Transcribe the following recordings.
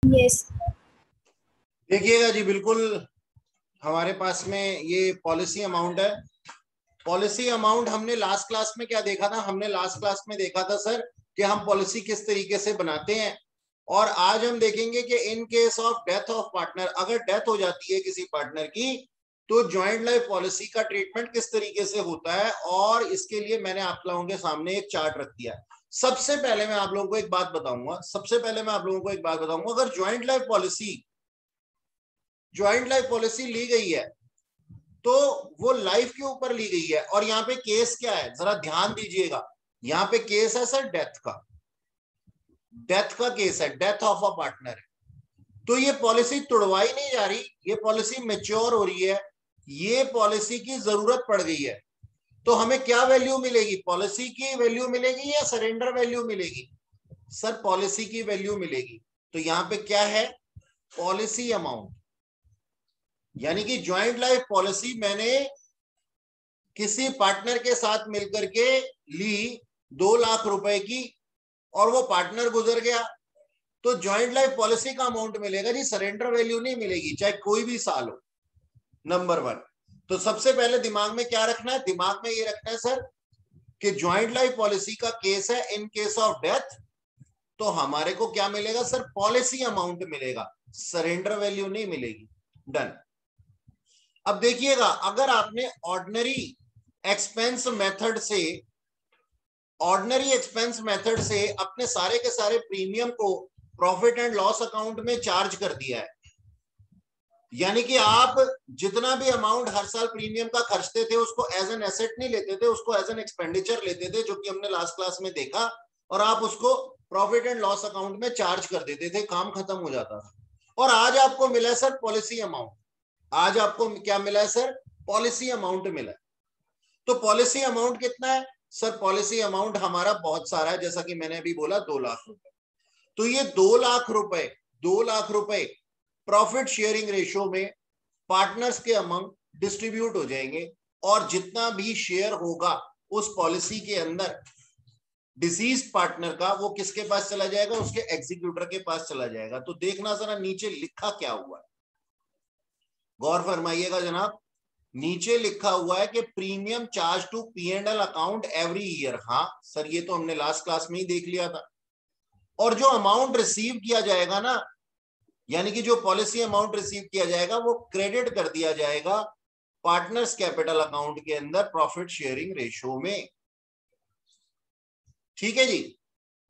Yes. देखिएगा जी, बिल्कुल हमारे पास में ये पॉलिसी अमाउंट है। पॉलिसी अमाउंट हमने लास्ट क्लास में क्या देखा था? हमने लास्ट क्लास में देखा था सर कि हम पॉलिसी किस तरीके से बनाते हैं, और आज हम देखेंगे कि in case of death of partner, अगर डेथ हो जाती है किसी पार्टनर की, तो ज्वाइंट लाइफ पॉलिसी का ट्रीटमेंट किस तरीके से होता है। और इसके लिए मैंने आप लोगों के सामने एक चार्ट रख दिया। सबसे पहले मैं आप लोगों को एक बात बताऊंगा, अगर ज्वाइंट लाइफ पॉलिसी ली गई है तो वो लाइफ के ऊपर ली गई है, और यहाँ पे केस क्या है जरा ध्यान दीजिएगा। यहाँ पे केस है सर डेथ का केस है, डेथ ऑफ अ पार्टनर है। तो ये पॉलिसी तुड़वाई नहीं जा रही, ये पॉलिसी मैच्योर हो रही है, ये पॉलिसी की जरूरत पड़ गई है। तो हमें क्या वैल्यू मिलेगी? पॉलिसी की वैल्यू मिलेगी या सरेंडर वैल्यू मिलेगी? सर पॉलिसी की वैल्यू मिलेगी। तो यहां पे क्या है? पॉलिसी अमाउंट, यानी कि ज्वाइंट लाइफ पॉलिसी मैंने किसी पार्टनर के साथ मिलकर के ली 2 लाख रुपए की, और वो पार्टनर गुजर गया, तो ज्वाइंट लाइफ पॉलिसी का अमाउंट मिलेगा जी, सरेंडर वैल्यू नहीं मिलेगी, चाहे कोई भी साल हो। नंबर 1। तो सबसे पहले दिमाग में क्या रखना है? दिमाग में ये रखना है सर कि ज्वाइंट लाइफ पॉलिसी का केस है, इन केस ऑफ डेथ तो हमारे को क्या मिलेगा सर? पॉलिसी अमाउंट मिलेगा, सरेंडर वैल्यू नहीं मिलेगी। डन। अब देखिएगा, अगर आपने ऑर्डिनरी एक्सपेंस मेथड से अपने सारे के सारे प्रीमियम को प्रॉफिट एंड लॉस अकाउंट में चार्ज कर दिया है, यानी कि आप जितना भी अमाउंट हर साल प्रीमियम का खर्चते थे उसको एज एन एसेट नहीं लेते थे, उसको एज एन एक्सपेंडिचर लेते थे, जो कि हमने लास्ट क्लास में देखा, और आप उसको प्रॉफिट एंड लॉस अकाउंट में चार्ज कर देते थे, काम खत्म हो जाता था। और आज आपको मिला है सर पॉलिसी अमाउंट। आज आपको क्या मिला है सर? पॉलिसी अमाउंट मिला है। तो पॉलिसी अमाउंट कितना है सर? पॉलिसी अमाउंट हमारा बहुत सारा है, जैसा कि मैंने अभी बोला 2 लाख रुपए। तो ये 2 लाख रुपए प्रॉफिट शेयरिंग रेशियो में पार्टनर्स के अमंग डिस्ट्रीब्यूट हो जाएंगे, और जितना भी शेयर होगा उस पॉलिसी के अंदर डिसीज पार्टनर का, वो किसके पास चला जाएगा? उसके एग्जीक्यूटर के पास चला जाएगा। तो देखना जरा नीचे लिखा क्या हुआ है, गौर फरमाइएगा जनाब। नीचे लिखा हुआ है कि premium charge to P&L account every year. हाँ सर, ये तो हमने लास्ट क्लास में ही देख लिया था। और जो अमाउंट रिसीव किया जाएगा ना, यानी कि जो पॉलिसी अमाउंट रिसीव किया जाएगा, वो क्रेडिट कर दिया जाएगा पार्टनर्स कैपिटल अकाउंट के अंदर प्रॉफिट शेयरिंग रेशियो में। ठीक है जी।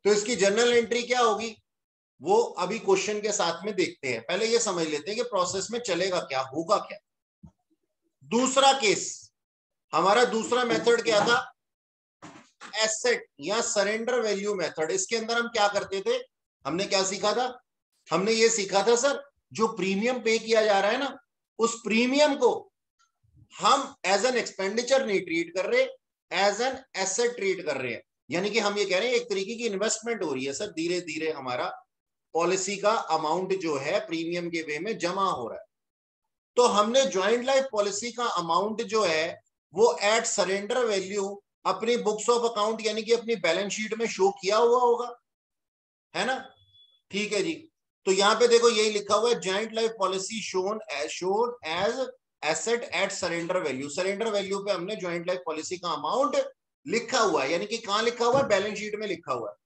तो इसकी जर्नल एंट्री क्या होगी वो अभी क्वेश्चन के साथ में देखते हैं। पहले ये समझ लेते हैं कि प्रोसेस में चलेगा क्या, होगा क्या। दूसरा केस, हमारा दूसरा मेथड क्या था? एसेट या सरेंडर वैल्यू मेथड। इसके अंदर हम क्या करते थे? हमने क्या सीखा था? हमने ये सीखा था सर, जो प्रीमियम पे किया जा रहा है ना, उस प्रीमियम को हम एज एन एक्सपेंडिचर नहीं ट्रीट कर रहे, एज एन एसेट ट्रीट कर रहे हैं। यानी कि हम ये कह रहे हैं एक तरीके की इन्वेस्टमेंट हो रही है सर, धीरे धीरे हमारा पॉलिसी का अमाउंट जो है प्रीमियम के वे में जमा हो रहा है। तो हमने ज्वाइंट लाइफ पॉलिसी का अमाउंट जो है वो एट सरेंडर वैल्यू अपनी बुक्स ऑफ अकाउंट यानी कि अपनी बैलेंस शीट में शो किया हुआ होगा, है ना? ठीक है जी। तो यहां पे देखो यही लिखा हुआ है, joint life policy shown as asset at surrender value. Surrender value पे हमने ज्वाइंट लाइफ पॉलिसी का अमाउंट लिखा हुआ है, यानी कि कहां लिखा हुआ है? बैलेंस शीट में लिखा हुआ है।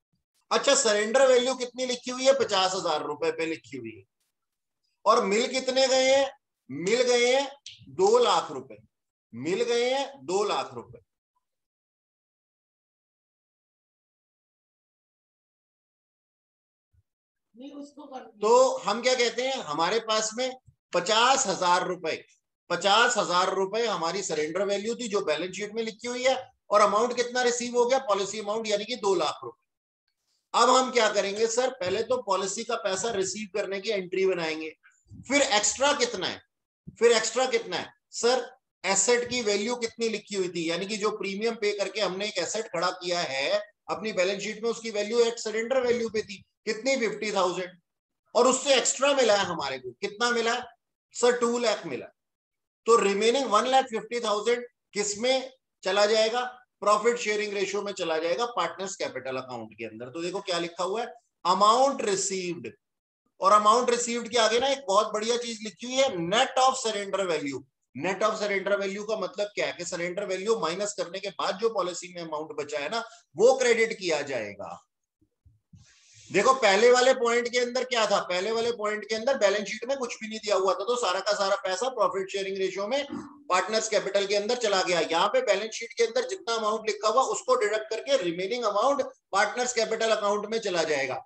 अच्छा, सरेंडर वैल्यू कितनी लिखी हुई है? 50,000 रुपए पे लिखी हुई है। और मिल कितने गए हैं? मिल गए हैं 2 लाख रुपए। मिल गए हैं 2 लाख रुपए। तो हम क्या कहते हैं, हमारे पास में 50,000 रुपए, 50,000 रुपए हमारी सरेंडर वैल्यू थी जो बैलेंस शीट में लिखी हुई है, और अमाउंट कितना रिसीव हो गया? पॉलिसी अमाउंट, यानी कि 2 लाख रुपए। अब हम क्या करेंगे सर? पहले तो पॉलिसी का पैसा रिसीव करने की एंट्री बनाएंगे। फिर एक्स्ट्रा कितना है? सर एसेट की वैल्यू कितनी लिखी हुई थी, यानी कि जो प्रीमियम पे करके हमने एक एसेट खड़ा किया है अपनी बैलेंस शीट में, उसकी वैल्यू एट सरेंडर वैल्यू पे थी, कितनी? 50,000। और उससे एक्स्ट्रा मिला है हमारे को, कितना मिला है सर? 2 लाख मिला। तो रिमेनिंग 1,50,000 किसमें चला जाएगा? प्रॉफिट शेयरिंग रेशियो में चला जाएगा, पार्टनर्स कैपिटल अकाउंट के अंदर। तो देखो क्या लिखा हुआ है, अमाउंट रिसीव्ड और अमाउंट रिसीव्ड के आगे ना एक बहुत बढ़िया चीज लिखी हुई है, net of surrender value. Net of surrender value का मतलब क्या है कि सरेंडर वैल्यू माइनस करने के बाद जो पॉलिसी में अमाउंट बचा है ना, वो क्रेडिट किया जाएगा। देखो पहले वाले पॉइंट के अंदर क्या था, पहले वाले पॉइंट के अंदर बैलेंस शीट में कुछ भी नहीं दिया हुआ था, तो सारा का सारा पैसा प्रॉफिट शेयरिंग रेशियो में पार्टनर्स कैपिटल के अंदर चला गया। यहाँ पे बैलेंस शीट के अंदर जितना अमाउंट लिखा हुआ उसको डिडक्ट करके remaining amount partners capital account में चला जाएगा।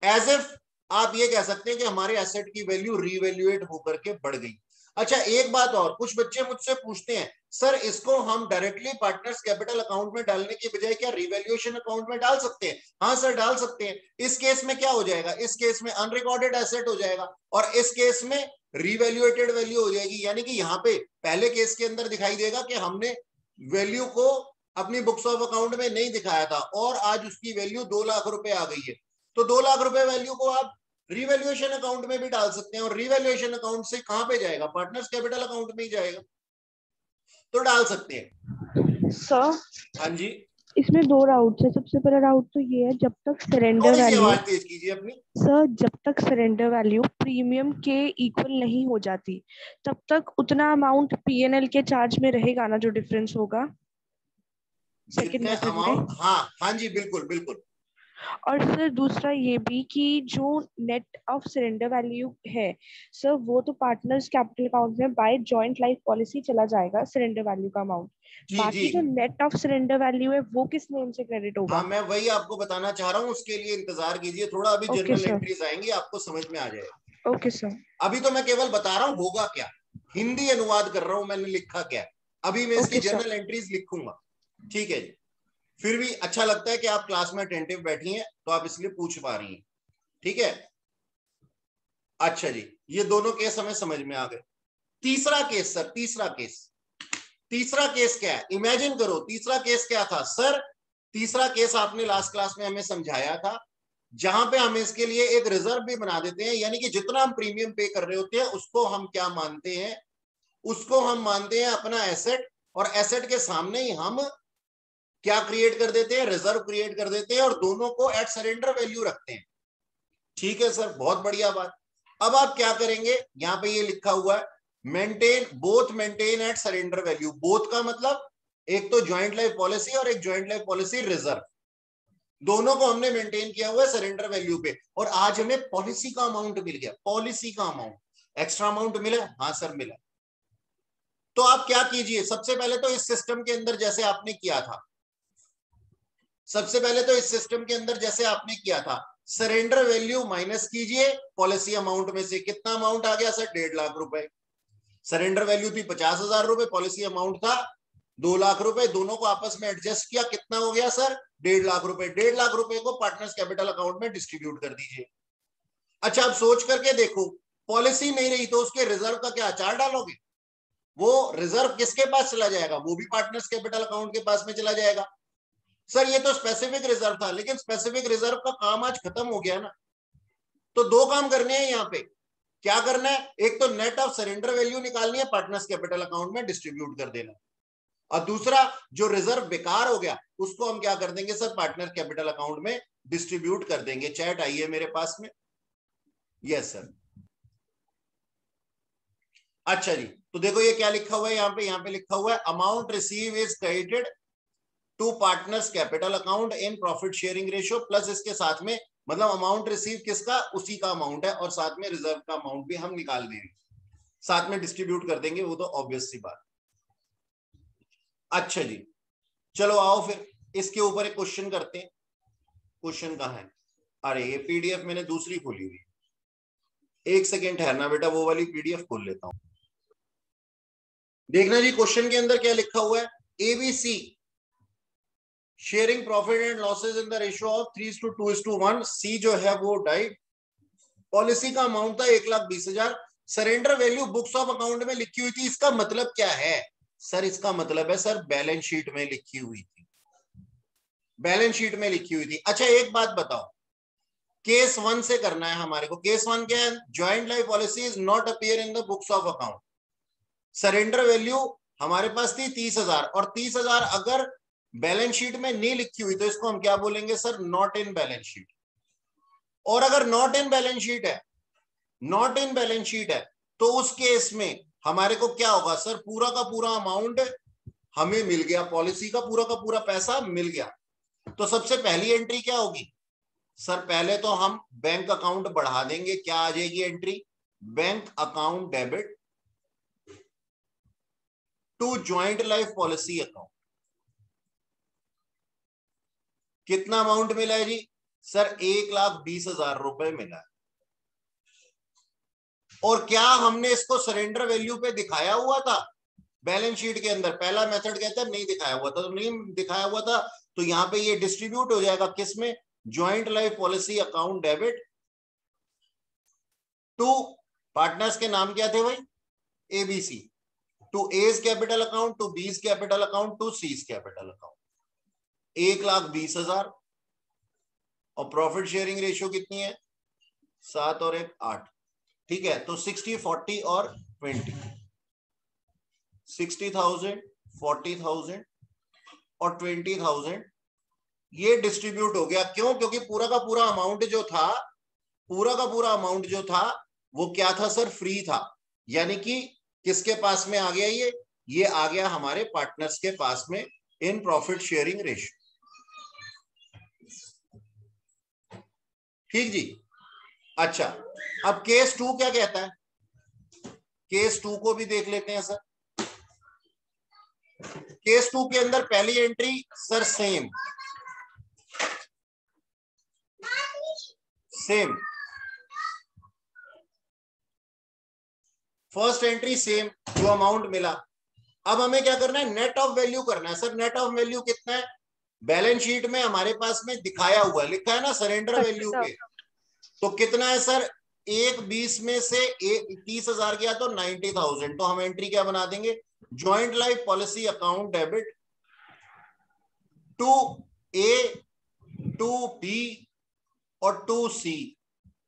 एज इफ आप ये कह सकते हैं कि हमारे एसेट की वैल्यू रीवैल्यूएट होकर के बढ़ गई। अच्छा एक बात और, कुछ बच्चे मुझसे पूछते हैं सर इसको हम डायरेक्टली पार्टनर्स कैपिटल अकाउंट में डालने की बजाय क्या रिवैल्यूएशन अकाउंट में डाल सकते हैं? हाँ सर डाल सकते हैं। इस केस में क्या हो जाएगा, इस केस में अनरिकॉर्डेड एसेट हो जाएगा और इस केस में रिवैल्यूएटेड वैल्यू हो जाएगी। यानी कि यहाँ पे पहले केस के अंदर दिखाई देगा कि हमने वैल्यू को अपनी बुक्स ऑफ अकाउंट में नहीं दिखाया था और आज उसकी वैल्यू 2 लाख रुपए आ गई है, तो 2 लाख रुपए वैल्यू को आप रिवैल्यूएशन अकाउंट में भी डाल सकते हैं और रिवैल्यूएशन अकाउंट से कहां पे जाएगा, पार्टनर्स कैपिटल अकाउंट में ही जाएगा, तो डाल सकते हैं। सर हाँ जी, इसमें 2 डाउट है। सबसे पहला डाउट तो ये है, जब तक सरेंडर थोड़ी सी वैल्यू, आवाज तेज कीजिए अपनी। सर जब तक सरेंडर वैल्यू प्रीमियम के इक्वल नहीं हो जाती तब तक उतना अमाउंट पीएनएल के चार्ज में रहेगा ना, जो डिफरेंस होगा सेकंड जितने मेथड में। अमाउंट, हाँ हाँ जी बिल्कुल बिल्कुल। और सर दूसरा ये भी कि जो नेट ऑफ सरेंडर वैल्यू है सर, वो तो पार्टनर्स कैपिटल अकाउंट में बाय जॉइंट लाइफ पॉलिसी चला जाएगा सरेंडर वैल्यू का अमाउंट। जी जी, बाकी जो नेट ऑफ सरेंडर वैल्यू है वो किस नेम से क्रेडिट हाँ होगा? मैं वही आपको बताना चाह रहा हूँ, उसके लिए इंतजार कीजिए थोड़ा, अभी ओके जर्नल सर। एंट्रीज आएंगी आपको समझ में आ जाएगा। Okay sir. अभी तो मैं केवल बता रहा हूँ होगा क्या, हिंदी अनुवाद कर रहा हूं मैंने लिखा क्या है, अभी मैं इसकी ओके सर। जर्नल एंट्रीज लिखूंगा। ठीक है जी, फिर भी अच्छा लगता है कि आप क्लास में अटेंटिव बैठी हैं तो आप इसलिए पूछ पा रही हैं। ठीक है, अच्छा जी, ये दोनों केस हमें समझ में आ गए। तीसरा केस सर, तीसरा केस, तीसरा केस क्या है, इमेजिन करो तीसरा केस क्या था सर। तीसरा केस आपने लास्ट क्लास में हमें समझाया था, जहां पे हम इसके लिए एक रिजर्व भी बना देते हैं, यानी कि जितना हम प्रीमियम पे कर रहे होते हैं उसको हम क्या मानते हैं, उसको हम मानते हैं अपना एसेट, और एसेट के सामने ही हम क्या क्रिएट कर देते हैं, रिजर्व क्रिएट कर देते हैं और दोनों को एट सरेंडर वैल्यू रखते हैं। ठीक है सर, बहुत बढ़िया बात। अब आप क्या करेंगे, यहां पे ये लिखा हुआ है maintain, both maintain at surrender value. Both का मतलब एक तो ज्वाइंट लाइफ पॉलिसी और एक ज्वाइंट लाइफ पॉलिसी रिजर्व, दोनों को हमने मेंटेन किया हुआ है सरेंडर वैल्यू पे। और आज हमें पॉलिसी का अमाउंट मिल गया, पॉलिसी का अमाउंट, एक्स्ट्रा अमाउंट मिला, हाँ सर मिला। तो आप क्या कीजिए, सबसे पहले तो इस सिस्टम के अंदर जैसे आपने किया था, सबसे पहले तो इस सिस्टम के अंदर जैसे आपने किया था, सरेंडर वैल्यू माइनस कीजिए पॉलिसी अमाउंट में से। कितना अमाउंट आ गया सर, 1.5 लाख रुपए। सरेंडर वैल्यू थी 50,000 रुपए, पॉलिसी अमाउंट था 2 लाख रुपए, दोनों को आपस में एडजस्ट किया, कितना हो गया सर, 1.5 लाख रुपए। 1.5 लाख रुपए को पार्टनर्स कैपिटल अकाउंट में डिस्ट्रीब्यूट कर दीजिए। अच्छा अब सोच करके देखो, पॉलिसी नहीं रही तो उसके रिजर्व का क्या आचार डालोगे, वो रिजर्व किसके पास चला जाएगा, वो भी पार्टनर्स कैपिटल अकाउंट के पास में चला जाएगा। सर ये तो स्पेसिफिक रिजर्व था, लेकिन स्पेसिफिक रिजर्व का काम आज खत्म हो गया ना, तो 2 काम करने हैं यहाँ पे। क्या करना है, एक तो नेट ऑफ सरेंडर वैल्यू निकालनी है, पार्टनर्स कैपिटल अकाउंट में डिस्ट्रीब्यूट कर देना, और दूसरा जो रिजर्व बेकार हो गया उसको हम क्या कर देंगे सर, पार्टनर कैपिटल अकाउंट में डिस्ट्रीब्यूट कर देंगे। चैट आई है मेरे पास में, यस सर। अच्छा जी, तो देखो ये क्या लिखा हुआ है यहाँ पे लिखा हुआ है amount receive is credited to partners capital account in profit sharing ratio, plus इसके साथ में मतलब अमाउंट रिसीव किसका, उसी का अमाउंट है, और साथ में रिजर्व का अमाउंट भी हम निकाल देंगे, साथ में डिस्ट्रीब्यूट कर देंगे, वो तो ऑब्वियस सी बात। अच्छा जी, चलो आओ फिर इसके ऊपर एक क्वेश्चन करते हैं। क्वेश्चन कहाँ है, अरे ये पीडीएफ मैंने दूसरी खोली हुई, एक सेकेंड ठहरना बेटा, वो वाली पीडीएफ खोल लेता हूं। देखना जी क्वेश्चन के अंदर क्या लिखा हुआ है, ABC sharing profit and losses in the ratio of 3:2:1। सी जो है वो डाइड, पॉलिसी का अमाउंट था 1,20,000, surrender value books of account में लिखी हुई थी। इसका मतलब क्या है सर, इसका मतलब है सर बैलेंस शीट में लिखी हुई थी, बैलेंस शीट में लिखी हुई थी। अच्छा एक बात बताओ, केस 1 से करना है हमारे को। केस 1 क्या है, joint life policy is not appear in the books of account. Surrender value हमारे पास थी 30,000, और 30,000 अगर बैलेंस शीट में नहीं लिखी हुई तो इसको हम क्या बोलेंगे sir, not in balance sheet. और अगर नॉट इन बैलेंस शीट है नॉट इन बैलेंस शीट है, तो उस केस में हमारे को क्या होगा सर, पूरा का पूरा अमाउंट हमें मिल गया, पॉलिसी का पूरा पैसा मिल गया। तो सबसे पहली एंट्री क्या होगी सर, पहले तो हम बैंक अकाउंट बढ़ा देंगे, क्या आ जाएगी entry, bank account debit to joint life policy account. कितना अमाउंट मिला है जी सर, 1,20,000 रुपए मिला है। और क्या हमने इसको सरेंडर वैल्यू पे दिखाया हुआ था बैलेंस शीट के अंदर? पहला मेथड कहता है नहीं दिखाया हुआ था, तो नहीं दिखाया हुआ था तो यहां पे ये डिस्ट्रीब्यूट हो जाएगा किसमें, joint life policy account debit to, partners के नाम क्या थे भाई, A B C, to A's capital account, to B's capital account, to C's capital account. 1,20,000 और प्रॉफिट शेयरिंग रेशियो कितनी है, 7 और 1 8, ठीक है। तो 60 40 और 20, 60,000 40,000 और 20,000 ये डिस्ट्रीब्यूट हो गया। क्यों? क्योंकि पूरा का पूरा अमाउंट जो था, पूरा का पूरा अमाउंट जो था वो क्या था सर, फ्री था। यानी कि किसके पास में आ गया, ये आ गया हमारे पार्टनर्स के पास में इन प्रॉफिट शेयरिंग रेशियो। ठीक जी। अच्छा, अब केस 2 क्या कहता है, केस 2 को भी देख लेते हैं सर। केस 2 के अंदर पहली entry sir same first entry same, जो अमाउंट मिला। अब हमें क्या करना है, नेट ऑफ वैल्यू करना है। सर नेट ऑफ वैल्यू कितना है, बैलेंस शीट में हमारे पास में दिखाया हुआ है, लिखा है ना सरेंडर वैल्यू पे, तो कितना है सर, 1,20 में से 30,000 गया तो 90,000। तो हम एंट्री क्या बना देंगे, joint life policy account debit to A, to B और टू सी,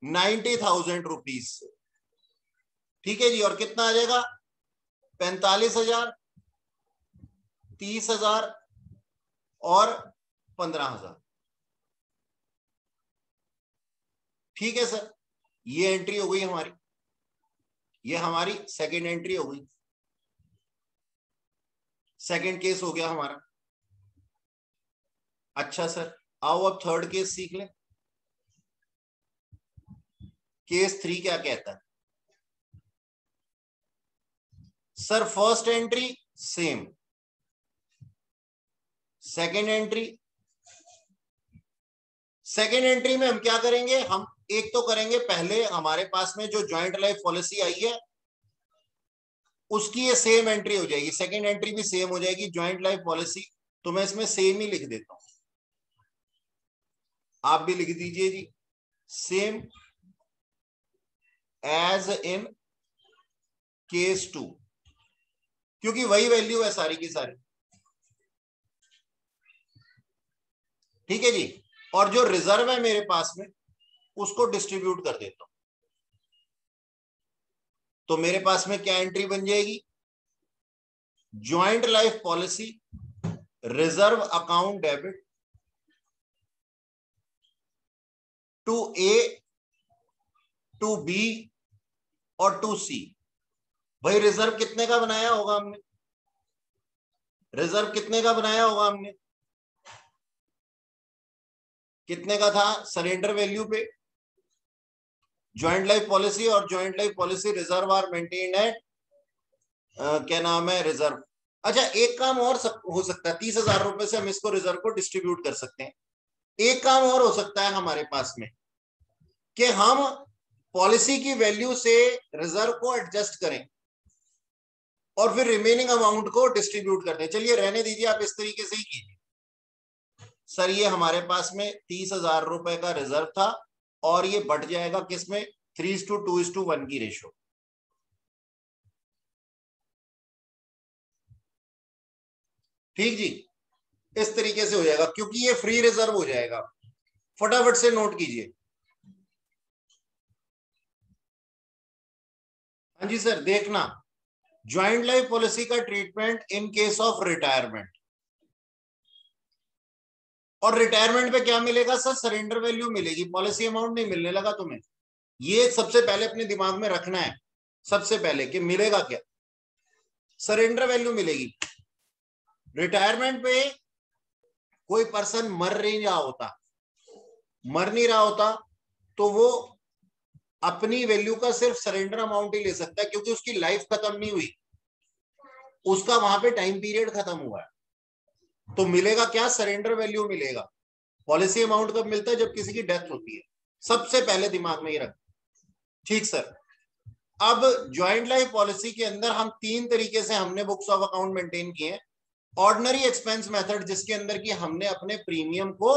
90,000 रुपीज। ठीक है जी। और कितना आ जाएगा, 45,000, 30,000 और 15,000। ठीक है सर, ये एंट्री हो गई हमारी, ये हमारी सेकेंड एंट्री हो गई, सेकेंड केस हो गया हमारा। अच्छा सर, आओ अब थर्ड केस सीख लें। केस 3 क्या कहता है sir, first entry same, second entry में हम क्या करेंगे, हम एक तो करेंगे, पहले हमारे पास में जो ज्वाइंट लाइफ पॉलिसी आई है उसकी ये सेम एंट्री हो जाएगी, सेकेंड एंट्री भी सेम हो जाएगी, ज्वाइंट लाइफ पॉलिसी। तो मैं इसमें सेम ही लिख देता हूं, आप भी लिख दीजिए जी, सेम एज इन केस 2, क्योंकि वही वैल्यू है सारी की सारी। ठीक है जी। और जो रिजर्व है मेरे पास में उसको डिस्ट्रीब्यूट कर देता हूं, तो मेरे पास में क्या एंट्री बन जाएगी, joint life policy reserve account debit to A, to B और टू सी। भाई रिजर्व कितने का बनाया होगा हमने, रिजर्व कितने का बनाया होगा हमने, कितने का था सरेंडर वैल्यू पे, ज्वाइंट लाइफ पॉलिसी और joint life policy reserve are maintained है, क्या नाम है, रिजर्व। अच्छा, एक काम और हो सकता है, 30,000 रुपए से हम इसको रिजर्व को डिस्ट्रीब्यूट कर सकते हैं। एक काम और हो सकता है हमारे पास में कि हम पॉलिसी की वैल्यू से रिजर्व को एडजस्ट करें और फिर रिमेनिंग अमाउंट को डिस्ट्रीब्यूट कर दें। चलिए रहने दीजिए, आप इस तरीके से ही कीजिए। सर ये हमारे पास में 30,000 रुपए का रिजर्व था और ये बढ़ जाएगा किसमें, 3:2:1 की रेशो। ठीक जी, इस तरीके से हो जाएगा, क्योंकि ये फ्री रिजर्व हो जाएगा। फटाफट से नोट कीजिए। हाँ जी सर, देखना, ज्वाइंट लाइफ पॉलिसी का treatment in case of retirement. और रिटायरमेंट पे क्या मिलेगा सर, सरेंडर वैल्यू मिलेगी, पॉलिसी अमाउंट नहीं मिलने लगा तुम्हें। ये सबसे पहले अपने दिमाग में रखना है, सबसे पहले कि मिलेगा क्या, सरेंडर वैल्यू मिलेगी। रिटायरमेंट पे कोई पर्सन मर नहीं रहा होता तो वो अपनी वैल्यू का सिर्फ सरेंडर अमाउंट ही ले सकता है, क्योंकि उसकी लाइफ खत्म नहीं हुई, उसका वहां पे टाइम पीरियड खत्म हुआ है। तो मिलेगा क्या, सरेंडर वैल्यू मिलेगा। पॉलिसी अमाउंट कब मिलता है, जब किसी की डेथ होती है, सबसे पहले दिमाग में ही रख। ठीक सर। अब ज्वाइंट लाइफ पॉलिसी के अंदर हम 3 तरीके से हमने बुक्स ऑफ अकाउंट मेंटेन किए हैं। ऑर्डिनरी एक्सपेंस मेथड, जिसके अंदर की हमने अपने प्रीमियम को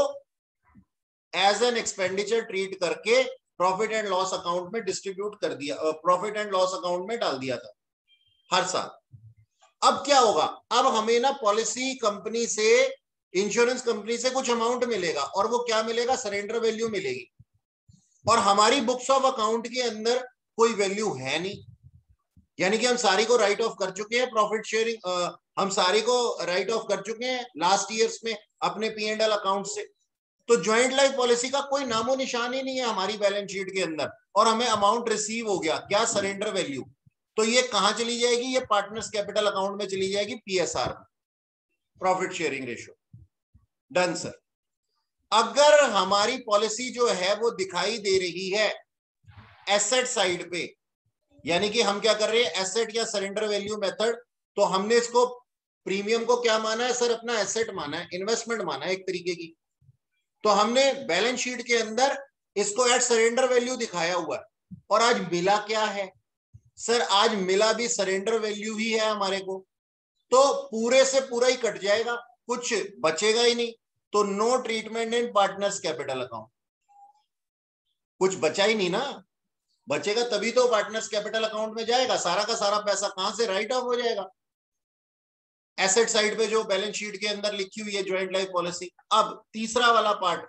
एज एन एक्सपेंडिचर ट्रीट करके प्रॉफिट एंड लॉस अकाउंट में डिस्ट्रीब्यूट कर दिया, प्रॉफिट एंड लॉस अकाउंट में डाल दिया था हर साल। अब क्या होगा, अब हमें ना पॉलिसी कंपनी से, इंश्योरेंस कंपनी से कुछ अमाउंट मिलेगा, और वो क्या मिलेगा, सरेंडर वैल्यू मिलेगी। और हमारी बुक्स ऑफ अकाउंट के अंदर कोई वैल्यू है नहीं, यानी कि हम सारी को राइट ऑफ कर चुके हैं। प्रॉफिट शेयरिंग हम सारी को राइट ऑफ कर चुके हैं लास्ट ईयर्स में अपने P&L अकाउंट से। तो ज्वाइंट लाइफ पॉलिसी का कोई नामो निशान ही नहीं है हमारी बैलेंस शीट के अंदर, और हमें अमाउंट रिसीव हो गया, क्या, सरेंडर वैल्यू। तो ये कहां चली जाएगी, ये पार्टनर्स कैपिटल अकाउंट में चली जाएगी, PSR में, profit sharing ratio. Done sir. अगर हमारी पॉलिसी जो है वो दिखाई दे रही है एसेट साइड पे, यानी कि हम क्या कर रहे हैं, एसेट या सरेंडर वैल्यू मेथड, तो हमने इसको प्रीमियम को क्या माना है सर, अपना एसेट माना है, इन्वेस्टमेंट माना है एक तरीके की। तो हमने बैलेंस शीट के अंदर इसको एट सरेंडर वैल्यू दिखाया हुआ है। और आज मिला क्या है सर, आज मिला भी सरेंडर वैल्यू ही है हमारे को। तो पूरे से पूरा ही कट जाएगा, कुछ बचेगा ही नहीं। तो no treatment in partners capital account, कुछ बचा ही नहीं ना, बचेगा तभी तो पार्टनर्स कैपिटल अकाउंट में जाएगा। सारा का सारा पैसा कहां से, राइट ऑफ हो जाएगा एसेट साइड पे, जो बैलेंस शीट के अंदर लिखी हुई है ज्वाइंट लाइफ पॉलिसी। अब तीसरा वाला पार्ट,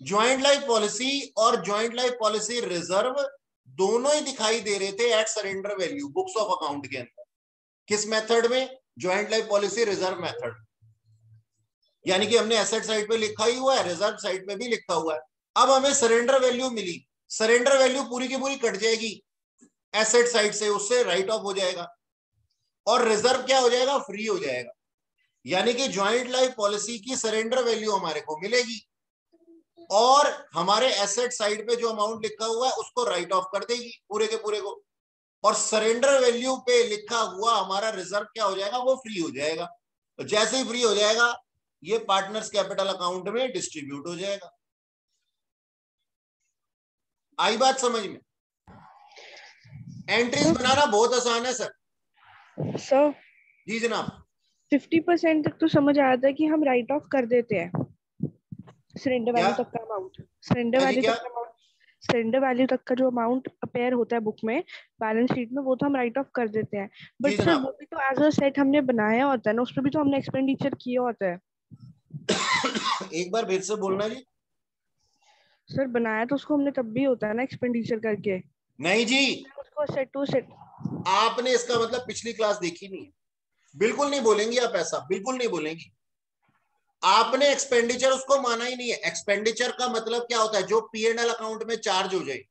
ज्वाइंट लाइफ पॉलिसी और ज्वाइंट लाइफ पॉलिसी रिजर्व दोनों ही दिखाई दे रहे थे at surrender value books of account के अंदर। किस मेथड में, joint life policy reserve method, यानी कि हमने एसेट साइड पे लिखा ही हुआ है, रिजर्व साइड पे भी लिखा हुआ है। अब हमें सरेंडर वैल्यू मिली, सरेंडर वैल्यू पूरी की पूरी कट जाएगी एसेट साइड से, उससे राइट ऑफ हो जाएगा, और रिजर्व क्या हो जाएगा, फ्री हो जाएगा। यानी कि ज्वाइंट लाइफ पॉलिसी की सरेंडर वैल्यू हमारे को मिलेगी, और हमारे एसेट साइड पे जो अमाउंट लिखा हुआ है उसको राइट ऑफ कर देगी पूरे के पूरे को। और सरेंडर वैल्यू पे लिखा हुआ हमारा रिजर्व क्या हो जाएगा, वो फ्री हो जाएगा। तो जैसे ही फ्री हो जाएगा, ये पार्टनर्स कैपिटल अकाउंट में डिस्ट्रीब्यूट हो जाएगा। आई बात समझ में? एंट्रीज बनाना बहुत आसान है सर। सर जी जनाब। 50% तक तो समझ आया था कि हम राइट ऑफ कर देते हैं सरेंडर क्या वैल्यू तक का अमाउंट, सरेंडर क्या जी, वैल्यू क्या? तक का अमाउंट, सरेंडर वैल्यू तक का जो अमाउंट अपेयर होता है बुक में, बैलेंस शीट में, वो तो हम राइट ऑफ कर देते हैं। जी बट सर जनाब। वो भी तो एज अ सेट हमने बनाया होता है ना, उस पर भी तो हमने एक्सपेंडिचर किया होता है। एक बार फिर से बोलना जी। सर बनाया तो उसको हमने तब भी होता है ना एक्सपेंडिचर करके, नहीं जी, उसको सेट टू सेट। आपने इसका मतलब पिछली क्लास देखी नहीं है। बिल्कुल नहीं बोलेंगी आप ऐसा, बिल्कुल नहीं बोलेंगी। आपने एक्सपेंडिचर उसको माना ही नहीं है। एक्सपेंडिचर का मतलब क्या होता है, जो P&L अकाउंट में चार्ज हो जाए।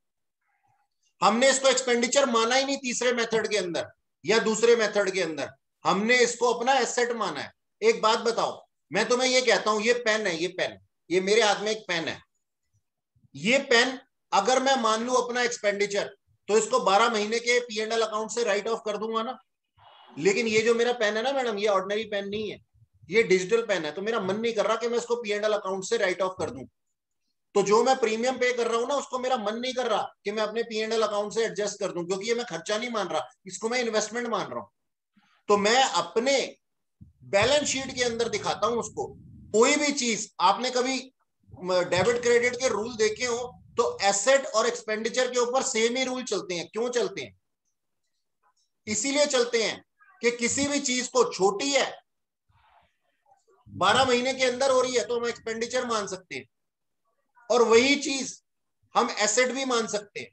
हमने इसको एक्सपेंडिचर माना ही नहीं तीसरे मेथड के अंदर या दूसरे मेथड के अंदर, हमने इसको अपना एसेट माना है। एक बात बताओ, मैं तुम्हें ये कहता हूं, ये पेन है, ये पेन, ये मेरे हाथ में एक पेन है, ये पेन अगर मैं मान लू अपना एक्सपेंडिचर, तो इसको 12 महीने के P&L अकाउंट से राइट ऑफ कर दूंगा ना। लेकिन ये जो मेरा पेन है ना मैडम, ये ऑर्डिनरी पेन नहीं है, ये डिजिटल पेन है। तो मेरा मन नहीं कर रहा कि मैं इसको P&L अकाउंट से राइट ऑफ कर दूं। तो जो मैं प्रीमियम पे कर रहा हूं ना, उसको मेरा मन नहीं कर रहा कि मैं अपने P&L अकाउंट से एडजस्ट कर दूं, क्योंकि ये मैं खर्चा नहीं मान रहा, इसको मैं इन्वेस्टमेंट मान रहा हूं। तो मैं अपने बैलेंस शीट के अंदर दिखाता हूं उसको। कोई भी चीज आपने कभी डेबिट क्रेडिट के रूल देखे हो, तो एसेट और एक्सपेंडिचर के ऊपर सेम ही रूल चलते हैं। क्यों चलते हैं? इसीलिए चलते हैं कि किसी भी चीज को, छोटी है 12 महीने के अंदर हो रही है तो हम एक्सपेंडिचर मान सकते हैं, और वही चीज हम एसेट भी मान सकते हैं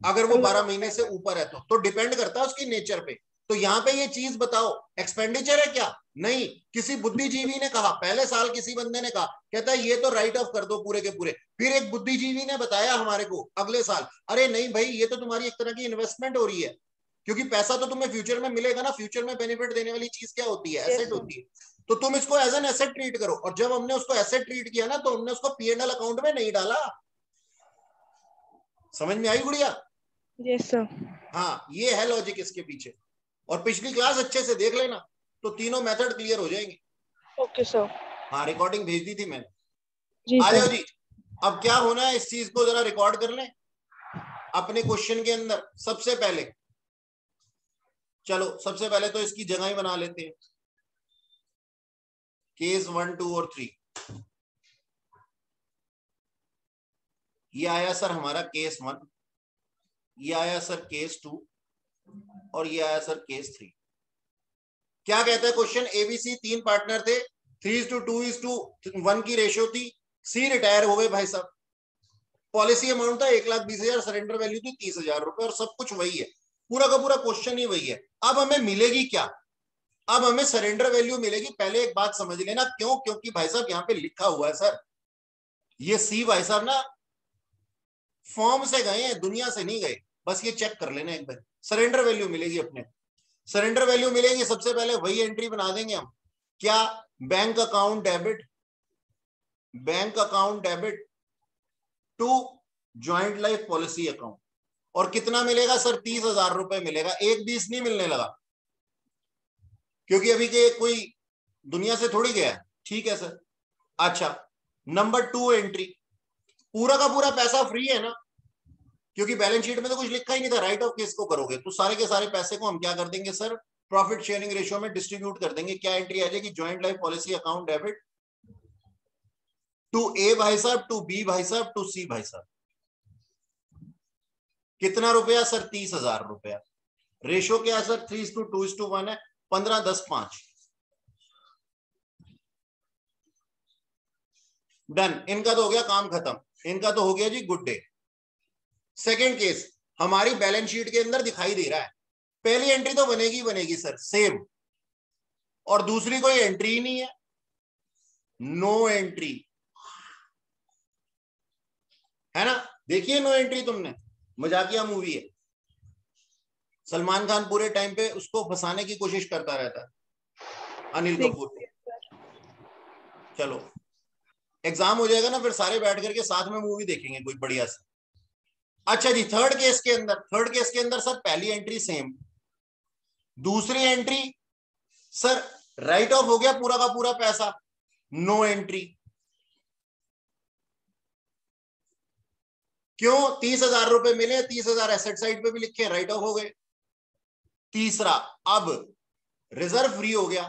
अगर वो 12 महीने से ऊपर है। तो डिपेंड करता है उसकी नेचर पे। तो यहाँ पे ये चीज बताओ एक्सपेंडिचर है क्या? नहीं। किसी बुद्धिजीवी ने कहा, पहले साल किसी बंदे ने कहा, कहता है ये तो राइट ऑफ कर दो पूरे के पूरे। फिर एक बुद्धिजीवी ने बताया हमारे को अगले साल, अरे नहीं भाई ये तो तुम्हारी एक तरह की इन्वेस्टमेंट हो रही है, क्योंकि पैसा तो तुम्हें फ्यूचर में मिलेगा ना। फ्यूचर में बेनिफिट देने वाली चीज क्या होती है? Yes asset sir. होती है। तो तुम इसको एज एन एसेट ट्रीट करो। और जब हमने उसको एसेट ट्रीट किया ना, तो हमने उसको P&L अकाउंट में नहीं डाला। समझ में आई गुड़िया? Yes sir. हाँ, ये है लॉजिक इसके पीछे। और पिछली क्लास अच्छे से देख लेना, तो तीनों मेथड क्लियर हो जाएंगे। Okay sir. हाँ, रिकॉर्डिंग भेज दी थी मैंने। जी आ जाओ सर। जी। अब क्या होना है, इस चीज को जरा रिकॉर्ड कर लें अपने क्वेश्चन के अंदर। सबसे पहले चलो, सबसे पहले तो इसकी जगह ही बना लेते हैं, केस 1, 2 और 3। ये आया सर हमारा केस 1, ये आया सर केस 2 और ये आया सर केस 3। क्या कहता है क्वेश्चन? एबीसी 3 पार्टनर थे, 3:2:1 की रेशियो थी। सी रिटायर हो गए भाई साहब। पॉलिसी अमाउंट था 1,20,000, सरेंडर वैल्यू थी 30,000 रुपए, और सब कुछ वही है, पूरा का पूरा क्वेश्चन ही वही है। अब हमें मिलेगी क्या? अब हमें सरेंडर वैल्यू मिलेगी। पहले एक बात समझ लेना, क्यों? क्योंकि भाई साहब यहाँ पे लिखा हुआ है सर, ये सी भाई साहब ना फॉर्म से गए हैं, दुनिया से नहीं गए। बस ये चेक कर लेना एक बार। सरेंडर वैल्यू मिलेगी अपने, सरेंडर वैल्यू मिलेगी। सबसे पहले वही एंट्री बना देंगे हम। क्या? Bank account debit, bank account debit to joint life policy account. और कितना मिलेगा सर? 30,000 रुपए मिलेगा। 1,20 नहीं मिलने लगा, क्योंकि अभी के कोई दुनिया से थोड़ी गया है। ठीक है सर। अच्छा, नंबर 2 एंट्री, पूरा का पूरा पैसा फ्री है ना, क्योंकि बैलेंस शीट में तो कुछ लिखा ही नहीं था। राइट ऑफ किसको करोगे? तो सारे के सारे पैसे को हम क्या कर देंगे सर? प्रॉफिट शेयरिंग रेशियो में डिस्ट्रीब्यूट कर देंगे। क्या एंट्री आ जाएगी? Joint life policy account debit to A भाई साहब, टू बी भाई साहब, टू सी भाई साहब। कितना रुपया सर? 30,000 रुपया। रेशियो क्या है सर? 3:2:1 है। 15, 10, 5। डन। इनका तो हो गया काम खत्म, इनका तो हो गया जी गुड डे। सेकेंड केस हमारी बैलेंस शीट के अंदर दिखाई दे रहा है। पहली एंट्री तो बनेगी बनेगी सर सेम, और दूसरी कोई एंट्री ही नहीं है, नो एंट्री है ना। देखिए नो एंट्री, तुमने मजाकिया मूवी है। सलमान खान पूरे टाइम पे उसको फंसाने की कोशिश करता रहता है, अनिल कपूर को। चलो एग्जाम हो जाएगा ना, फिर सारे बैठ करके साथ में मूवी देखेंगे कोई बढ़िया सी। अच्छा जी, थर्ड केस के अंदर, थर्ड केस के अंदर सर पहली एंट्री सेम, दूसरी एंट्री सर राइट ऑफ हो गया पूरा का पूरा पैसा, नो एंट्री। क्यों? 30,000 रुपए मिले, 30,000 एसेट साइड पे भी लिखे, राइट ऑफ हो गए। तीसरा, अब रिजर्व फ्री हो गया,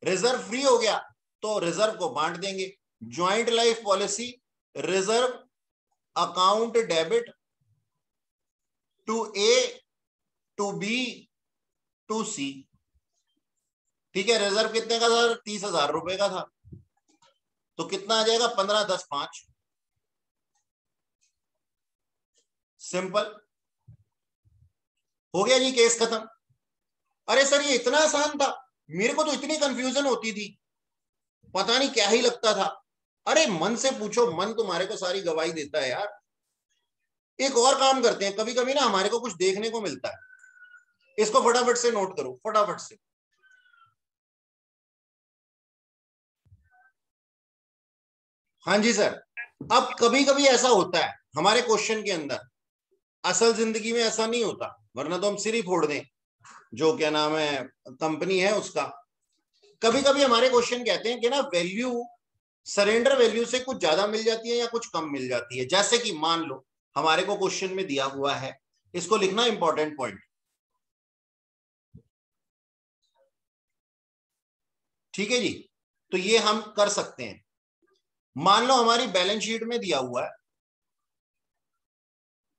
रिजर्व फ्री हो गया तो रिजर्व को बांट देंगे। Joint life policy reserve account debit to A, to B, to C. ठीक है, रिजर्व कितने का था? 30,000 रुपए का था। तो कितना आ जाएगा? 15, 10, 5। सिंपल हो गया जी, केस खत्म। अरे सर ये इतना आसान था, मेरे को तो इतनी कंफ्यूजन होती थी, पता नहीं क्या ही लगता था। अरे मन से पूछो, मन तुम्हारे को सारी गवाही देता है यार। एक और काम करते हैं, कभी कभी ना हमारे को कुछ देखने को मिलता है, इसको फटाफट से नोट करो, फटाफट से। हाँ जी सर। अब कभी कभी ऐसा होता है हमारे क्वेश्चन के अंदर, असल जिंदगी में ऐसा नहीं होता, वरना तो हम सिर ही फोड़ दें, जो क्या नाम है कंपनी है उसका। कभी कभी हमारे क्वेश्चन कहते हैं कि ना वैल्यू सरेंडर वैल्यू से कुछ ज्यादा मिल जाती है या कुछ कम मिल जाती है। जैसे कि मान लो हमारे को क्वेश्चन में दिया हुआ है, इसको लिखना इंपॉर्टेंट पॉइंट। ठीक है जी, तो ये हम कर सकते हैं। मान लो हमारी बैलेंस शीट में दिया हुआ है,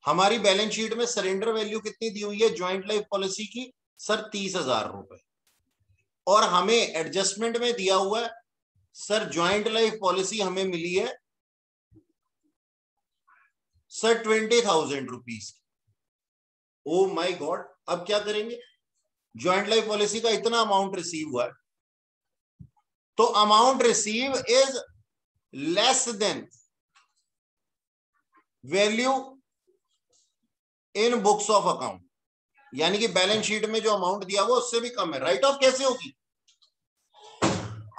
हमारी बैलेंस शीट में सरेंडर वैल्यू कितनी दी हुई है ज्वाइंट लाइफ पॉलिसी की? सर 30,000 रुपए। और हमें एडजस्टमेंट में दिया हुआ है सर ज्वाइंट लाइफ पॉलिसी हमें मिली है sir 20,000 rupees. Oh my God, अब क्या करेंगे? ज्वाइंट लाइफ पॉलिसी का इतना अमाउंट रिसीव हुआ है, तो amount receive is less than value in books of account, यानी कि बैलेंस शीट में जो अमाउंट दिया वो उससे भी कम है। राइट ऑफ कैसे होगी?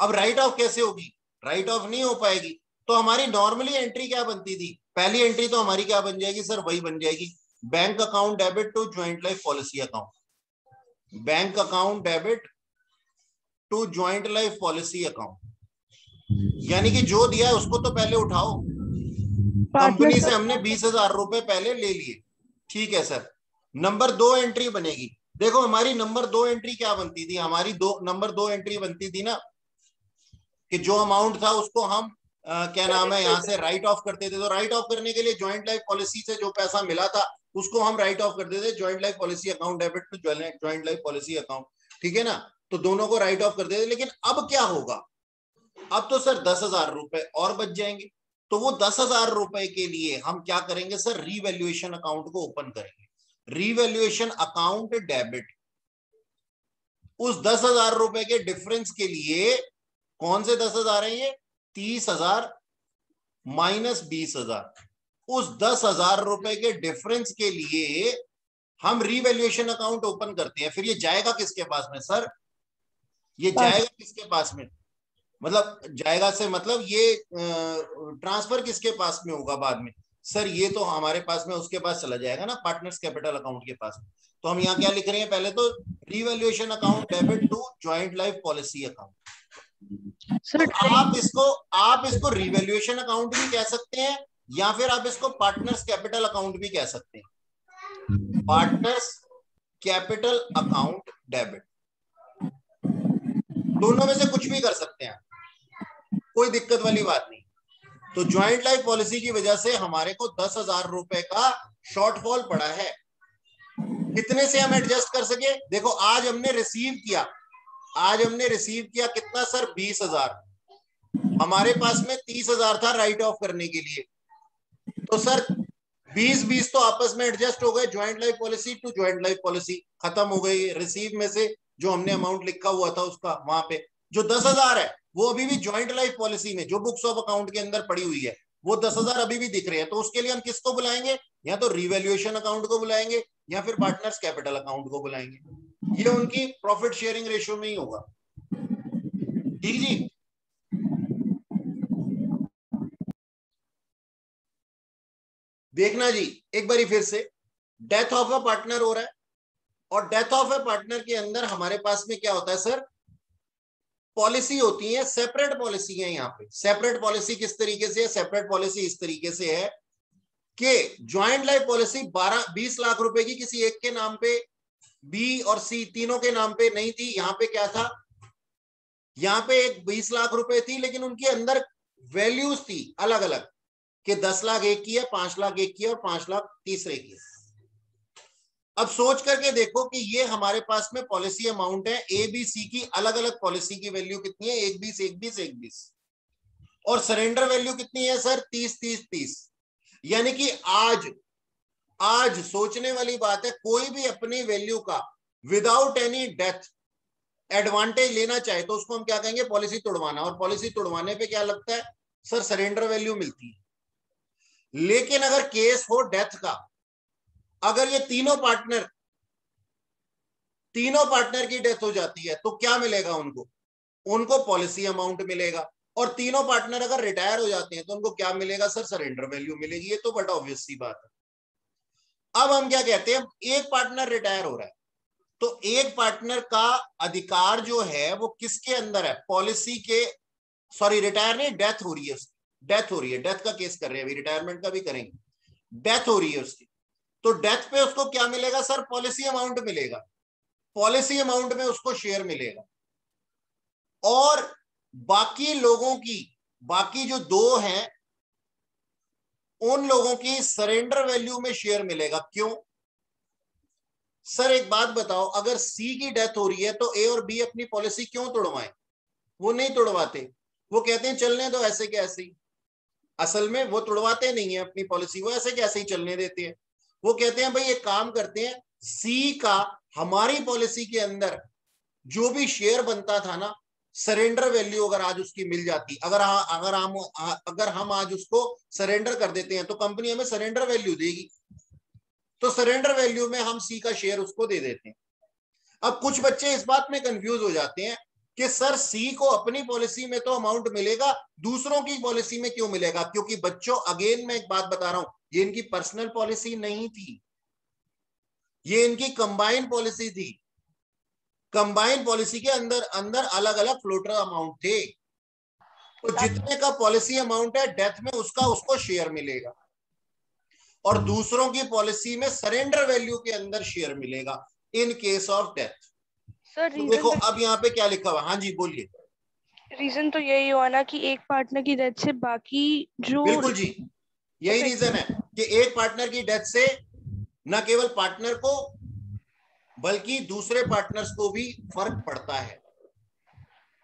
अब राइट ऑफ कैसे होगी? राइट ऑफ नहीं हो पाएगी। तो हमारी नॉर्मली एंट्री क्या बनती थी? पहली एंट्री तो हमारी क्या बन जाएगी सर? वही बन जाएगी, bank account debit to joint life policy account. Bank account debit to joint life policy account, यानी कि जो दिया है उसको तो पहले उठाओ। कंपनी से हमने 20,000 रुपए पहले ले लिए, ठीक है सर। नंबर 2 एंट्री बनेगी। देखो हमारी नंबर 2 एंट्री क्या बनती थी? हमारी नंबर 2 एंट्री बनती थी ना कि जो अमाउंट था उसको हम क्या नाम है यहाँ से राइट ऑफ करते थे। तो राइट ऑफ करने के लिए ज्वाइंट लाइफ पॉलिसी से जो पैसा मिला था उसको हम राइट ऑफ करते थे joint life policy account debit to joint life policy account, ठीक है ना। तो दोनों को राइट ऑफ करते थे। लेकिन अब क्या होगा? अब तो सर 10,000 रुपए और बच जाएंगे। तो वो 10,000 रुपए के लिए हम क्या करेंगे सर? रीवैल्यूएशन अकाउंट को ओपन करेंगे। रीवैल्यूएशन अकाउंट डेबिट उस 10,000 रुपए के डिफरेंस के लिए, कौन से 10,000 है ये? 30,000 माइनस 20,000, उस 10,000 रुपए के डिफरेंस के लिए हम रीवैल्यूएशन अकाउंट ओपन करते हैं। फिर ये जाएगा किसके पास में सर? ये जाएगा किसके पास में? मतलब जाएगा से मतलब ये ट्रांसफर किसके पास में होगा बाद में? सर ये तो हमारे पास में उसके पास चला जाएगा ना, पार्टनर्स कैपिटल अकाउंट के पास। तो हम यहाँ क्या लिख रहे हैं? पहले तो revaluation account debit to joint life policy account. तो आप इसको रीवैल्यूएशन अकाउंट भी कह सकते हैं या फिर आप इसको पार्टनर्स कैपिटल अकाउंट भी कह सकते हैं। पार्टनर्स कैपिटल अकाउंट डेबिट, दोनों में से कुछ भी कर सकते हैं, कोई दिक्कत वाली बात नहीं। तो ज्वाइंट लाइफ पॉलिसी की वजह से हमारे को 10,000 रुपए का शॉर्टफॉल पड़ा है। कितने से हम एडजस्ट कर सके? देखो आज हमने रिसीव किया कितना सर? 20,000। हमारे पास में 30,000 था राइट ऑफ करने के लिए। तो सर 20-20 तो आपस में एडजस्ट हो गए। Joint life policy to joint life policy खत्म हो गई। रिसीव में से जो हमने अमाउंट लिखा हुआ था उसका वहां पे जो 10,000 है वो अभी भी ज्वाइंट लाइफ पॉलिसी में जो बुक्स ऑफ अकाउंट के अंदर पड़ी हुई है वो 10,000 अभी भी दिख रहे हैं। तो उसके लिए हम किसको बुलाएंगे? या तो रीवैल्यूएशन अकाउंट को बुलाएंगे या फिर पार्टनर्स कैपिटल अकाउंट को बुलाएंगे। ये उनकी प्रॉफिट शेयरिंग रेशियो में ही होगा, ठीक जी। देखना जी एक बारी फिर से, डेथ ऑफ अ पार्टनर हो रहा है और डेथ ऑफ अ पार्टनर के अंदर हमारे पास में क्या होता है सर? पॉलिसी होती है, सेपरेट पॉलिसी है। यहाँ पे सेपरेट पॉलिसी किस तरीके से है? सेपरेट पॉलिसी इस तरीके से है कि ज्वाइंट लाइफ पॉलिसी 20 लाख रुपए की किसी एक के नाम पे, बी और सी तीनों के नाम पे नहीं थी। यहाँ पे क्या था? यहाँ पे एक 20 लाख रुपए थी लेकिन उनके अंदर वैल्यूज थी अलग अलग कि 10 लाख एक की है, 5 लाख एक की है और 5 लाख तीसरे की है। अब सोच करके देखो कि ये हमारे पास में पॉलिसी अमाउंट है ए बी सी की, अलग अलग पॉलिसी की वैल्यू कितनी है? 1-20 1-20 1-20 और सरेंडर वैल्यू कितनी है सर? 30-30-30। यानी कि आज सोचने वाली बात है, कोई भी अपनी वैल्यू का विदाउट एनी डेथ एडवांटेज लेना चाहे तो उसको हम क्या कहेंगे? पॉलिसी तोड़वाना। और पॉलिसी तोड़वाने पे क्या लगता है सर? सरेंडर वैल्यू मिलती है। लेकिन अगर केस हो डेथ का, अगर ये तीनों पार्टनर की डेथ हो जाती है तो क्या मिलेगा उनको पॉलिसी अमाउंट मिलेगा। और तीनों पार्टनर अगर रिटायर हो जाते हैं तो उनको क्या मिलेगा सर? सरेंडर वैल्यू मिलेगी। ये तो बड़ा ऑब्वियस सी बात है। अब हम क्या कहते हैं? एक पार्टनर रिटायर हो रहा है तो एक पार्टनर का अधिकार जो है वो किसके अंदर है? पॉलिसी के, सॉरी रिटायर नहीं, डेथ हो रही है उसकी, डेथ का केस कर रहे हैं अभी, रिटायरमेंट का भी करेंगे। डेथ हो रही है उसकी, तो डेथ पे उसको क्या मिलेगा सर? पॉलिसी अमाउंट मिलेगा। पॉलिसी अमाउंट में उसको शेयर मिलेगा और बाकी लोगों की, बाकी जो 2 हैं उन लोगों की सरेंडर वैल्यू में शेयर मिलेगा। क्यों सर? एक बात बताओ, अगर सी की डेथ हो रही है तो ए और बी अपनी पॉलिसी क्यों तोड़वाएं? वो नहीं तोड़वाते, वो कहते हैं चलने दो ऐसे के ऐसे ही। असल में वो तोड़वाते नहीं है अपनी पॉलिसी, वो ऐसे के ऐसे ही चलने देते हैं। वो कहते हैं भाई एक काम करते हैं, सी का हमारी पॉलिसी के अंदर जो भी शेयर बनता था ना, सरेंडर वैल्यू अगर आज उसकी मिल जाती, अगर हम आज उसको सरेंडर कर देते हैं तो कंपनी हमें सरेंडर वैल्यू देगी, तो सरेंडर वैल्यू में हम सी का शेयर उसको दे देते हैं। अब कुछ बच्चे इस बात में कंफ्यूज हो जाते हैं कि सर सी को अपनी पॉलिसी में तो अमाउंट मिलेगा, दूसरों की पॉलिसी में क्यों मिलेगा? क्योंकि बच्चों अगेन मैं एक बात बता रहा हूं, ये इनकी पर्सनल पॉलिसी नहीं थी, ये इनकी कंबाइंड पॉलिसी थी। कंबाइंड पॉलिसी के अंदर अंदर अलग अलग फ्लोटर अमाउंट थे, तो जितने का पॉलिसी अमाउंट है डेथ में उसका उसको शेयर मिलेगा, और दूसरों की पॉलिसी में सरेंडर वैल्यू के अंदर शेयर मिलेगा in case of death. Sir तो देखो रीजन अब यहाँ पे क्या लिखा हुआ, हाँ जी बोलिए। रीजन तो यही हुआ ना कि एक पार्टनर की डेथ से बाकी जो बिल्कुल जी, यही इफेक्ट, रीजन है कि एक पार्टनर की डेथ से न केवल पार्टनर को बल्कि दूसरे पार्टनर्स को भी फर्क पड़ता है,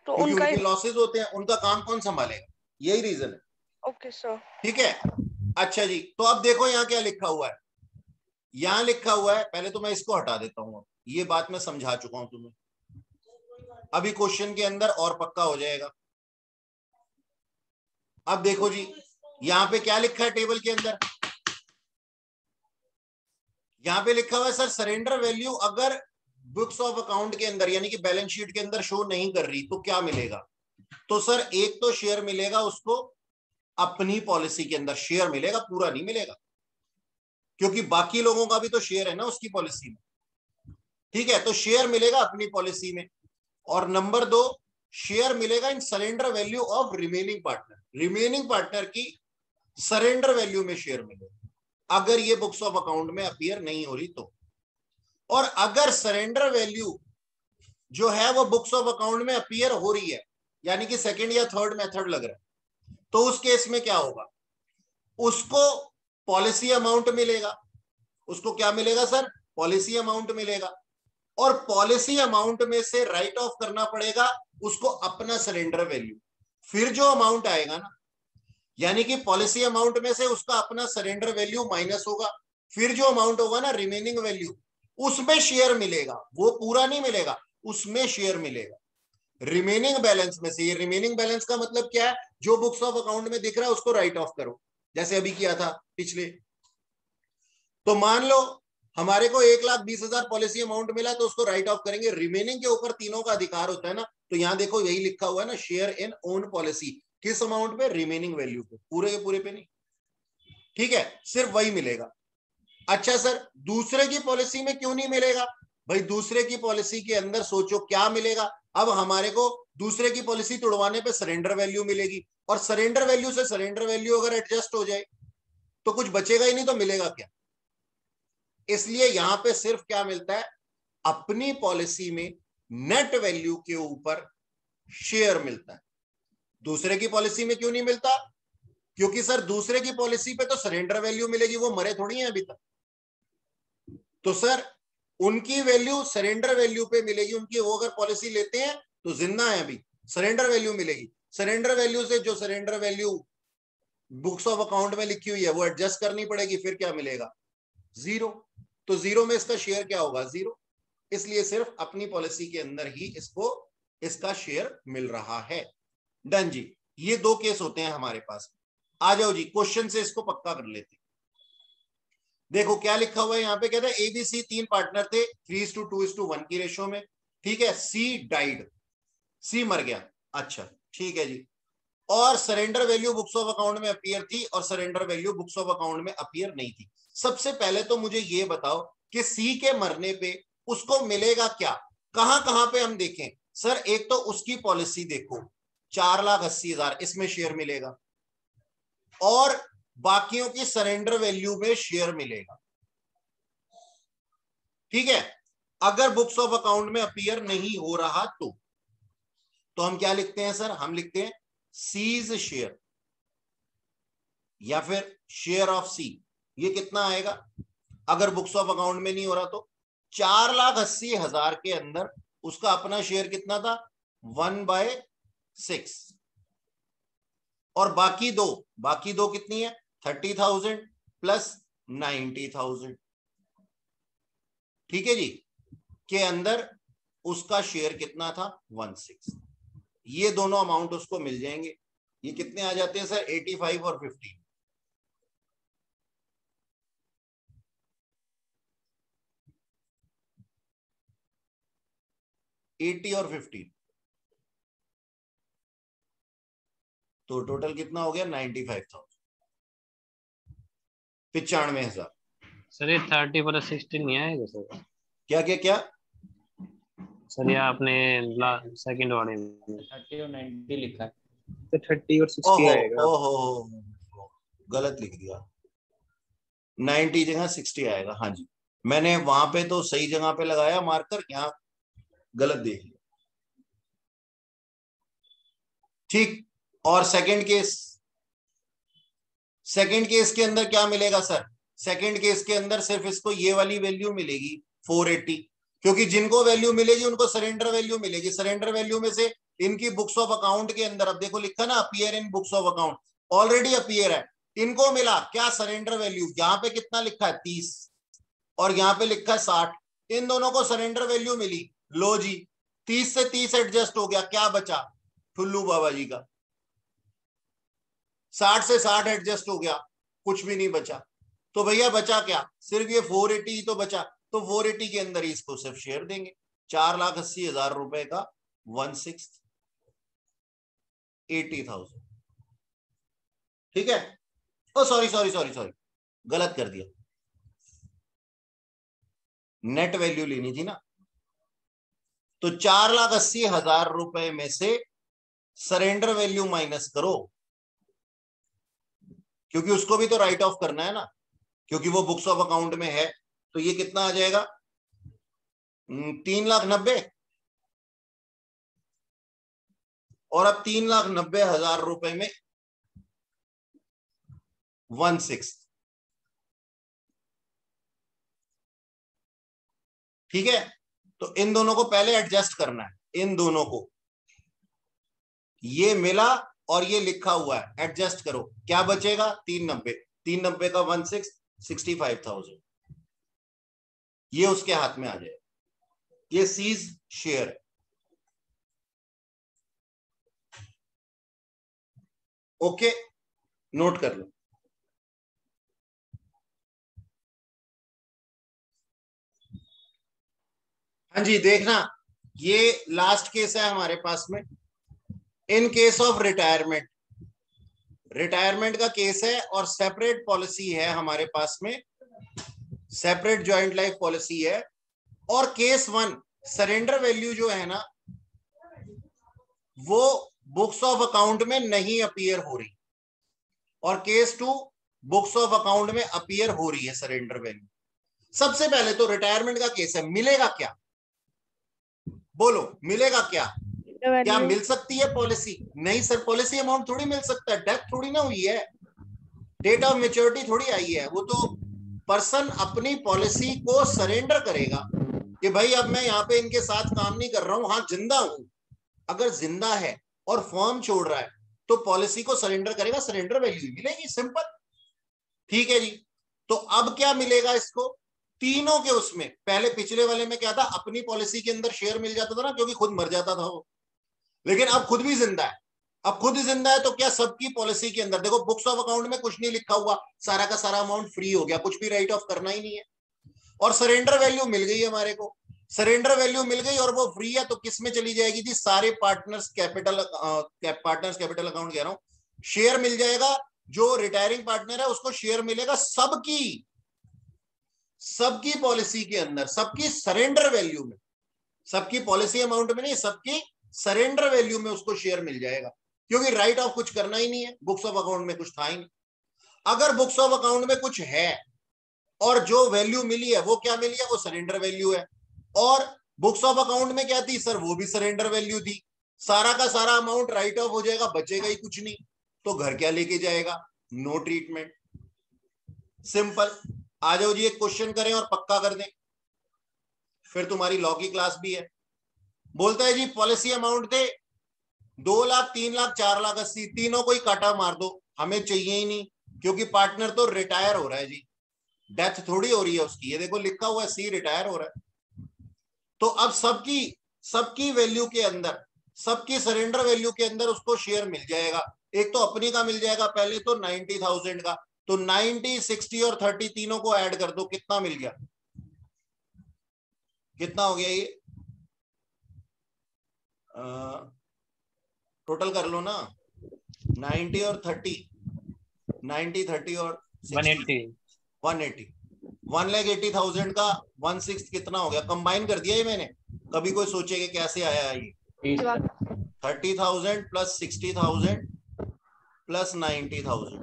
तो क्योंकि उनका। उनके लॉसेस होते हैं, उनका काम कौन संभालेगा, यही रीजन है। Okay sir. ठीक है, अच्छा जी, तो अब देखो यहाँ क्या लिखा हुआ है। यहां लिखा हुआ है, पहले तो मैं इसको हटा देता हूं, ये बात मैं समझा चुका हूं तुम्हें, अभी क्वेश्चन के अंदर और पक्का हो जाएगा। अब देखो जी, यहां पे क्या लिखा है टेबल के अंदर, यहां पे लिखा हुआ है सर सरेंडर वैल्यू अगर बुक्स ऑफ अकाउंट के अंदर यानी कि बैलेंस शीट के अंदर शो नहीं कर रही तो क्या मिलेगा? तो सर एक तो शेयर मिलेगा उसको अपनी पॉलिसी के अंदर, शेयर मिलेगा, पूरा नहीं मिलेगा, क्योंकि बाकी लोगों का भी तो शेयर है ना उसकी पॉलिसी में। ठीक है, तो शेयर मिलेगा अपनी पॉलिसी में, और नंबर दो, शेयर मिलेगा in surrender value of remaining partner, remaining partner की सरेंडर वैल्यू में शेयर मिलेगा अगर ये बुक्स ऑफ अकाउंट में अपीयर नहीं हो रही तो। और अगर सरेंडर वैल्यू जो है वो बुक्स ऑफ अकाउंट में अपीयर हो रही है, यानी कि सेकंड या थर्ड मेथड लग रहा है, तो उस केस में क्या होगा? उसको पॉलिसी अमाउंट मिलेगा, उसको क्या मिलेगा सर? पॉलिसी अमाउंट मिलेगा, और पॉलिसी अमाउंट में से राइट ऑफ करना पड़ेगा उसको अपना सरेंडर वैल्यू। फिर जो अमाउंट आएगा ना, यानी कि पॉलिसी अमाउंट में से उसका अपना सरेंडर वैल्यू माइनस होगा, फिर जो अमाउंट होगा ना रिमेनिंग वैल्यू, उसमें शेयर मिलेगा, वो पूरा नहीं मिलेगा, उसमें शेयर मिलेगा रिमेनिंग बैलेंस में से। ये रिमेनिंग बैलेंस का मतलब क्या है? जो बुक्स ऑफ अकाउंट में दिख रहा है उसको राइट ऑफ करो, जैसे अभी किया था पिछले। तो मान लो हमारे को 1,20,000 पॉलिसी अमाउंट मिला, तो उसको राइट ऑफ करेंगे, रिमेनिंग के ऊपर तीनों का अधिकार होता है ना, तो यहां देखो यही लिखा हुआ है ना, शेयर इन ओन पॉलिसी, किस अमाउंट पे? रिमेनिंग वैल्यू पे, पूरे के पूरे पे नहीं। ठीक है, सिर्फ वही मिलेगा। अच्छा सर दूसरे की पॉलिसी में क्यों नहीं मिलेगा? भाई दूसरे की पॉलिसी के अंदर सोचो क्या मिलेगा। अब हमारे को दूसरे की पॉलिसी तोड़वाने पे सरेंडर वैल्यू मिलेगी, और सरेंडर वैल्यू से सरेंडर वैल्यू अगर एडजस्ट हो जाए तो कुछ बचेगा ही नहीं, तो मिलेगा क्या? इसलिए यहां पे सिर्फ क्या मिलता है? अपनी पॉलिसी में नेट वैल्यू के ऊपर शेयर मिलता है। दूसरे की पॉलिसी में क्यों नहीं मिलता? क्योंकि सर दूसरे की पॉलिसी पे तो सरेंडर वैल्यू मिलेगी, वो मरे थोड़ी हैं अभी तक, तो सर उनकी वैल्यू सरेंडर वैल्यू पे मिलेगी, उनकी वो अगर पॉलिसी लेते हैं तो जिंदा है अभी, सरेंडर वैल्यू मिलेगी। सरेंडर वैल्यू से जो surrender value books of account में लिखी हुई है वो एडजस्ट करनी पड़ेगी, फिर क्या मिलेगा? जीरो। तो जीरो में इसका शेयर क्या होगा? जीरो। इसलिए सिर्फ अपनी पॉलिसी के अंदर ही इसको इसका शेयर मिल रहा है। डन जी, ये दो केस होते हैं हमारे पास। आ जाओ जी क्वेश्चन से इसको पक्का कर लेते हैं। देखो क्या लिखा हुआ है यहाँ पे, कहता है एबीसी 3 पार्टनर थे, 3:2:1 की रेशो में। ठीक है, सी डाइड, सी मर गया। अच्छा ठीक है जी, और surrender value books of account में अपीयर थी और surrender value books of account में अपीयर नहीं थी। सबसे पहले तो मुझे ये बताओ कि सी के मरने पे उसको मिलेगा क्या? कहां पे हम देखें? सर एक तो उसकी पॉलिसी देखो, 4,80,000 इसमें शेयर मिलेगा, और बाकियों की सरेंडर वैल्यू में शेयर मिलेगा। ठीक है, अगर बुक्स ऑफ अकाउंट में अपीयर नहीं हो रहा तो हम क्या लिखते हैं सर? हम लिखते हैं सीज शेयर या फिर शेयर ऑफ सी। ये कितना आएगा अगर बुक्स ऑफ अकाउंट में नहीं हो रहा? तो 4,80,000 के अंदर उसका अपना शेयर कितना था? 1/6, और बाकी दो कितनी है? 30,000 प्लस 90,000। ठीक है जी, के अंदर उसका शेयर कितना था 1/6। ये दोनों अमाउंट उसको मिल जाएंगे। ये कितने आ जाते हैं सर 85 और 50। 80 और 50 तो टोटल कितना हो गया 95,000, 95,000। सर ये 30+16 नहीं आएगा सर? क्या क्या क्या सर ये आपने सेकंड वाले में 30 और 90 लिखा है। तो 30 और 60 आएगा। ओहो गलत लिख दिया, 90 जगह 60 आएगा। हाँ जी, मैंने वहां पे तो सही जगह पे लगाया मार्कर, यहाँ गलत देख लिया। ठीक, और सेकंड केस के अंदर क्या मिलेगा सर? सेकंड केस के अंदर सिर्फ इसको ये वाली वैल्यू मिलेगी 480, क्योंकि जिनको वैल्यू मिलेगी उनको सरेंडर वैल्यू मिलेगी। सरेंडर वैल्यू में से इनकी बुक्स ऑफ अकाउंट के अंदर, अब देखो लिखा ना appear in books of account, already appear है। इनको मिला क्या सरेंडर वैल्यू, यहाँ पे कितना लिखा है 30 और यहाँ पे लिखा है 60। इन दोनों को सरेंडर वैल्यू मिली। लो जी, 30 से 30 एडजस्ट हो गया, क्या बचा ठुल्लू बाबा जी का? 60 से 60 एडजस्ट हो गया, कुछ भी नहीं बचा। तो भैया बचा क्या? सिर्फ ये 480 ही तो बचा। तो 480 के अंदर ही इसको सिर्फ शेयर देंगे, 4,80,000 रुपए का 1/6 80,000। ठीक है? ओ सॉरी, गलत कर दिया, नेट वैल्यू लेनी थी ना। तो 4,80,000 रुपए में से सरेंडर वैल्यू माइनस करो, क्योंकि उसको भी तो राइट ऑफ करना है ना, क्योंकि वो बुक्स ऑफ अकाउंट में है। तो ये कितना आ जाएगा 3,90,000। और अब 3,90,000 रुपए में 1/6। ठीक है, तो इन दोनों को पहले एडजस्ट करना है। इन दोनों को ये मिला और ये लिखा हुआ है, एडजस्ट करो, क्या बचेगा 390। 390 का 1/6 65,000। ये उसके हाथ में आ जाएगा, ये सीज शेयर है। ओके, नोट कर लो। हाँ जी, देखना ये लास्ट केस है हमारे पास में। In case of retirement, retirement का केस है और सेपरेट पॉलिसी है हमारे पास में, सेपरेट जॉइंट लाइफ पॉलिसी है। और केस 1 सरेंडर वैल्यू जो है ना वो बुक्स ऑफ अकाउंट में नहीं अपीयर हो रही, और केस 2 बुक्स ऑफ अकाउंट में अपीयर हो रही है सरेंडर वैल्यू। सबसे पहले तो रिटायरमेंट का केस है, मिलेगा क्या? बोलो मिलेगा क्या? क्या मिल सकती है पॉलिसी? नहीं सर, पॉलिसी अमाउंट थोड़ी मिल सकता है, डेथ थोड़ी ना हुई है, डेट ऑफ मैच्योरिटी थोड़ी आई है। वो तो पर्सन अपनी पॉलिसी को सरेंडर करेगा कि भाई अब मैं यहाँ पे इनके साथ काम नहीं कर रहा हूं, हाँ जिंदा हूं। अगर जिंदा है और फॉर्म छोड़ रहा है तो पॉलिसी को सरेंडर करेगा, सरेंडर वैल्यू मिलेगी, सिंपल। ठीक है जी, तो अब क्या मिलेगा इसको? तीनों के उसमें, पहले पिछले वाले में क्या था, अपनी पॉलिसी के अंदर शेयर मिल जाता था ना, क्योंकि खुद मर जाता था वो, लेकिन अब खुद भी जिंदा है। अब खुद जिंदा है तो क्या सबकी पॉलिसी के अंदर, देखो बुक्स ऑफ अकाउंट में कुछ नहीं लिखा हुआ, सारा का सारा अमाउंट फ्री हो गया, कुछ भी राइट ऑफ करना ही नहीं है। और सरेंडर वैल्यू मिल गई हमारे को, सरेंडर वैल्यू मिल गई और वो फ्री है, तो किस में चली जाएगी थी? सारे पार्टनर्स कैपिटल अकाउंट कह रहा हूं, शेयर मिल जाएगा। जो रिटायरिंग पार्टनर है उसको शेयर मिलेगा सबकी पॉलिसी के अंदर, सबकी सरेंडर वैल्यू में, सबकी पॉलिसी अमाउंट में नहीं, सबकी सरेंडर वैल्यू में उसको शेयर मिल जाएगा, क्योंकि राइट ऑफ कुछ करना ही नहीं है, बुक्स ऑफ अकाउंट में कुछ था ही नहीं। अगर बुक्स ऑफ अकाउंट में कुछ है और जो वैल्यू मिली है वो क्या मिली है? वो सरेंडर वैल्यू है। और बुक्स ऑफ अकाउंट में क्या थी सर? वो भी सरेंडर वैल्यू थी। सारा का सारा अमाउंट राइट ऑफ हो जाएगा, बचेगा ही कुछ नहीं, तो घर क्या लेके जाएगा? No treatment. सिंपल। आ जाओ जी, एक क्वेश्चन करें और पक्का कर दें, फिर तुम्हारी लॉ की क्लास भी है। बोलता है जी पॉलिसी अमाउंट थे 2 लाख, 3 लाख, 4,80,000, तीनों को ही काटा मार दो, हमें चाहिए ही नहीं, क्योंकि पार्टनर तो रिटायर हो रहा है जी। डेथ थोड़ी हो रही है उसकी, ये देखो लिखा हुआ है सी रिटायर हो रहा है। तो अब सबकी वैल्यू के अंदर, सबकी सरेंडर वैल्यू के अंदर उसको शेयर मिल जाएगा। एक तो अपनी का मिल जाएगा पहले तो 90,000 का, तो 90, 60 और 30 तीनों को ऐड कर दो, कितना मिल गया, कितना हो गया ये, टोटल कर लो ना, 90 और 30, 90, 30 और 180 180, 1,80,000 का 1/6 कितना हो गया, कंबाइन कर दिया ये मैंने, कभी कोई सोचेगा कैसे आया है ये, 30,000 प्लस 60,000 प्लस 90,000।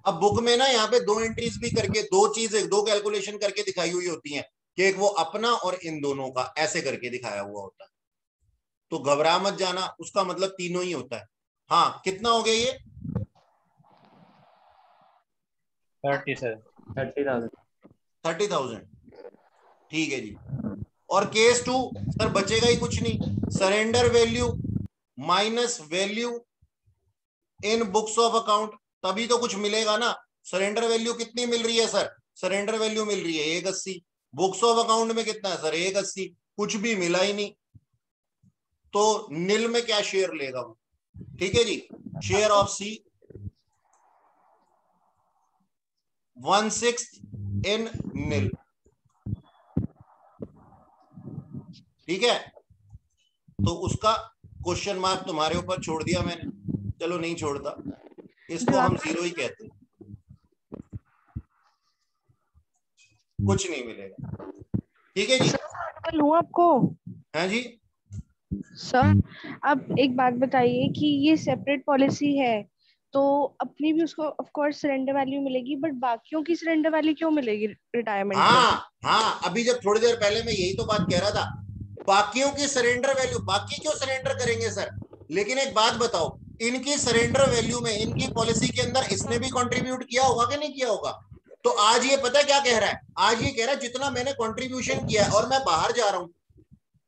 अब बुक में ना यहाँ पे दो एंट्रीज भी करके दो कैलकुलेशन करके दिखाई हुई होती हैं कि एक वो अपना और इन दोनों का ऐसे करके दिखाया हुआ होता है, तो घबरा मत जाना, उसका मतलब तीनों ही होता है। हाँ कितना हो गया ये, 30 सर, 30,000, ठीक है जी। और केस 2 सर बचेगा ही कुछ नहीं, surrender value minus value in books of account, तभी तो कुछ मिलेगा ना। सरेंडर वैल्यू कितनी मिल रही है सर, सरेंडर वैल्यू मिल रही है 180, बुक्स ऑफ अकाउंट में कितना है सर 180, कुछ भी मिला ही नहीं, तो नील में क्या शेयर लेगा वो, ठीक है जी, शेयर ऑफ सी 1/6 इन नील, ठीक है। तो उसका क्वेश्चन मार्क तुम्हारे ऊपर छोड़ दिया मैंने, चलो नहीं छोड़ता, इसको हम जीरो ही कहते हैं, कुछ नहीं मिलेगा, ठीक है जी। लूं आपको हाँ जी, सर, अब एक बात बताइए कि ये सेपरेट पॉलिसी है तो अपनी भी उसको ऑफ कोर्स सरेंडर वैल्यू मिलेगी, बट बाकियों की सरेंडर वैल्यू क्यों मिलेगी रिटायरमेंट पे? हाँ अभी जब थोड़ी देर पहले मैं यही तो बात कह रहा था, बाकियों की सरेंडर वैल्यू, बाकी क्यों सरेंडर करेंगे सर, लेकिन एक बात बताओ, इनकी सरेंडर वैल्यू में इनकी पॉलिसी के अंदर इसने भी कंट्रीब्यूट किया होगा कि नहीं किया होगा। तो आज ये पता है क्या कह रहा है, आज ये कह रहा है जितना मैंने कंट्रीब्यूशन किया है और मैं बाहर जा रहा हूं,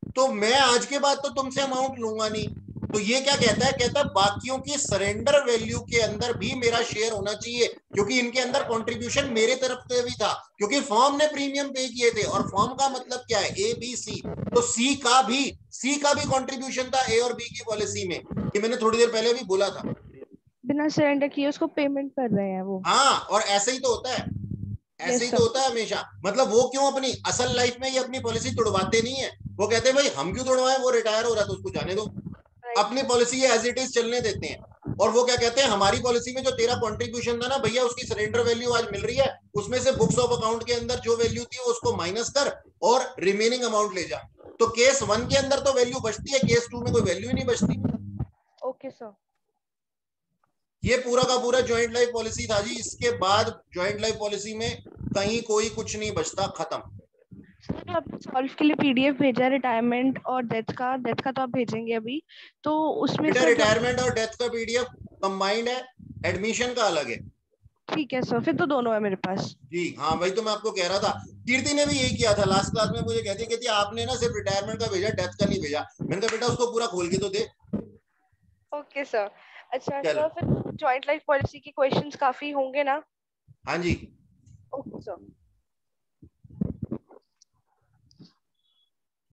तो मैं आज के बाद तो तुमसे अमाउंट लूंगा नहीं। तो ये क्या कहता है, कहता है बाकियों की सरेंडर वैल्यू के अंदर भी मेरा शेयर होना चाहिए, क्योंकि इनके अंदर कंट्रीब्यूशन मेरे तरफ से भी था, क्योंकि फर्म ने प्रीमियम पे किए थे, और फर्म का मतलब क्या है ए बी सी, तो सी का भी कंट्रीब्यूशन था ए और बी की पॉलिसी में, ये मैंने थोड़ी देर पहले भी बोला था। बिना सरेंडर किए उसको पेमेंट कर रहे हैं वो। हाँ, और ऐसे ही तो होता है, ऐसे ही तो होता है हमेशा, मतलब वो क्यों अपनी असल लाइफ में ये अपनी पॉलिसी तोड़वाते नहीं है, वो कहते हैं भाई हम क्यों तोड़वाएं, वो रिटायर हो रहा है तो उसको जाने दो, अपनी पॉलिसी एज इट इज चलने देते हैं। और वो क्या कहते हैं, हमारी पॉलिसी में जो तेरा कंट्रीब्यूशन था ना भैया, उसकी सरेंडर वैल्यू आज मिल रही है, उसमें से बुक्स ऑफ अकाउंट के अंदर जो वैल्यू थी उसको माइनस कर और रिमेनिंग अमाउंट ले जा। तो केस 1 के अंदर तो वैल्यू बचती है, केस 2 में कोई वैल्यू ही नहीं बचती। ओके सर, ये पूरा का पूरा ज्वाइंट लाइफ पॉलिसी था जी, इसके बाद ज्वाइंट लाइफ पॉलिसी में कहीं कोई कुछ नहीं बचता, खत्म। सर आपने सॉल्व के लिए पीडीएफ भेजा रिटायरमेंट और डेथ का तो आप भेजेंगे अभी, तो उसमें बेटा सर रिटायरमेंट और डेथ का पीडीएफ कंबाइंड है, एडमिशन का अलग है। ठीक है सर, फिर तो दोनों है मेरे पास। जी हाँ, वही तो मैं आपको कह रहा था, कीर्ति ने भी यही किया था लास्ट क्लास में, मुझे कहती आपने ना सिर्फ रिटायरमेंट का भेजा, डेथ का नहीं भेजा। मैंने कहा बेटा उसको पूरा खोल के तो दे। Okay sir. अच्छा चलो, सर, फिर जॉइंट लाइफ पॉलिसी के क्वेश्चंस काफी होंगे ना? हाँ जी। Okay sir.